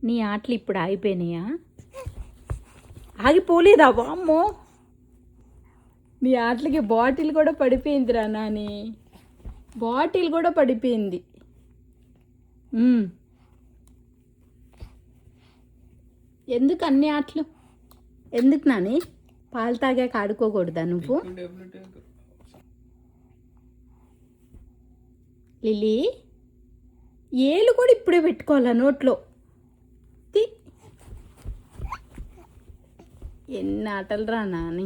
నీ ఆటలు ఇప్పుడు ఆగిపోయినాయా? ఆగిపోలేదా? వామ్మో, నీ ఆటలకి బాటిల్ కూడా పడిపోయిందిరా నాని. బాటిల్ కూడా పడిపోయింది. ఎందుకు అన్ని ఆటలు? ఎందుకు నాని? పాలు తాగాక ఆడుకోకూడదా నువ్వు? లిల్లీ, ఏళ్ళు కూడా ఇప్పుడే పెట్టుకోవాలా నోట్లో? ఎన్ని ఆటలు రా నాని.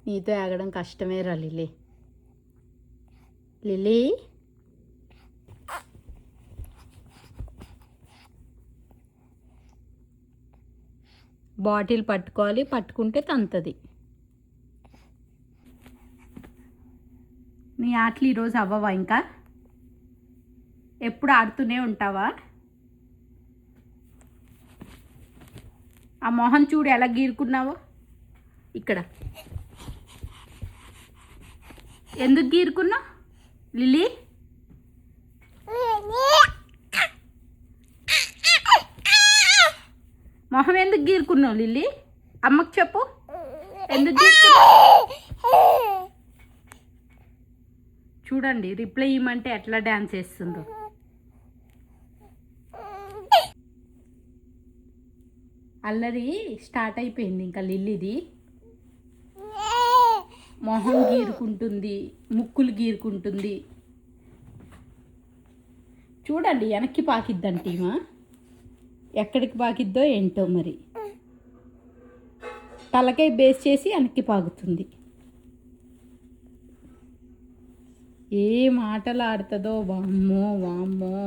నీతో ఆగడం కష్టమే రా లిల్లీ. లిల్లీ, బాటిల్ పట్టుకోవాలి, పట్టుకుంటే తంతది. నీ ఆటలు ఈరోజు అవ్వవా? ఇంకా ఎప్పుడు ఆడుతూనే ఉంటావా? ఆ మొహం చూడు ఎలా గీరుకున్నావో. ఇక్కడ ఎందుకు గీరుకున్నావు లిల్లీ? మొహం ఎందుకు గీరుకున్నావు లిల్లీ? అమ్మకు చెప్పు, ఎందుకు గీరుకున్నావు? చూడండి, రిప్లై ఇవ్వమంటే ఎట్లా డ్యాన్స్ వేస్తుందో. అల్లరి స్టార్ట్ అయిపోయింది ఇంకా లిల్లీది. మొహం గీరుకుంటుంది, ముక్కులు గీరుకుంటుంది. చూడండి, వెనక్కి పాకిద్దంట ఈమె. ఎక్కడికి పాకిద్దో ఏంటో మరి. తలకాయ బేస్ చేసి వెనక్కి పాకుతుంది. ఏ మాటలు ఆడుతుందో, వామ్మో వామ్మో.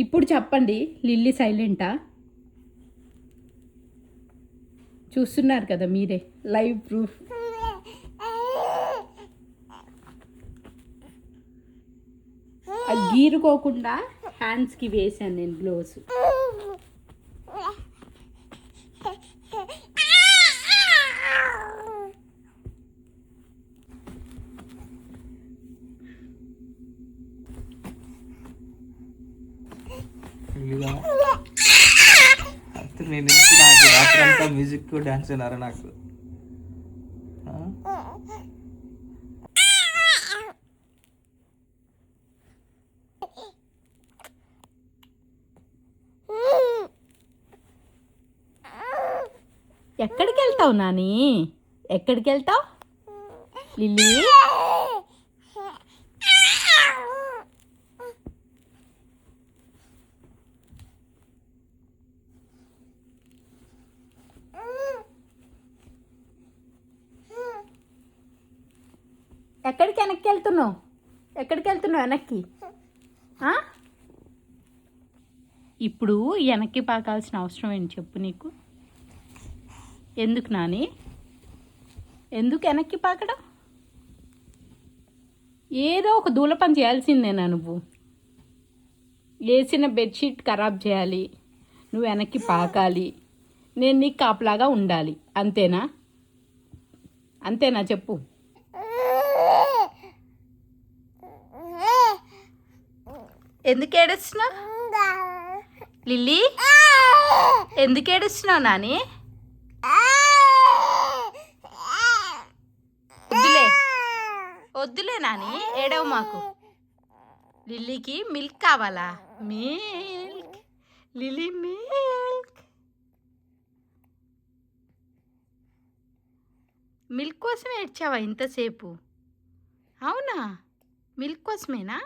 ఇప్పుడు చెప్పండి, లిల్లీ సైలెంటా? చూస్తున్నారు కదా మీరే, లైవ్ ప్రూఫ్. అది గీరుకోకుండా హ్యాండ్స్కి వేసాను నేను గ్లోవ్స్. నేను నాకు రాత్రి అంతా మ్యూజిక్ డాన్స్ అయినారా నాకు. ఎక్కడికి వెళ్తావు నాని? ఎక్కడికి వెళ్తావు లిల్లీ? ఎక్కడికి వెనక్కి వెళ్తున్నావు? ఎక్కడికి వెళ్తున్నావు వెనక్కి? ఇప్పుడు వెనక్కి పాకాల్సిన అవసరం ఏంటి చెప్పు నీకు? ఎందుకు నాని? ఎందుకు వెనక్కి పాకడం? ఏదో ఒక దూల పని చేయాల్సిందేనా నువ్వు? వేసిన బెడ్షీట్ ఖరాబ్ చేయాలి, నువ్వు వెనక్కి పాకాలి, నేను నీకు కాపలాగా ఉండాలి, అంతేనా? అంతేనా చెప్పు. ఎందుకు ఏడుస్తున్నావు లిల్లీ? ఎందుకు ఏడుస్తున్నావు నాని? వద్దులే వద్దులే నాని, ఏడవు మాకు. లిల్లీకి మిల్క్ కావాలా? Milk lily, milk. మిల్క్ కోసం ఏడ్చావా ఇంతసేపు? అవునా, మిల్క్ కోసమేనా?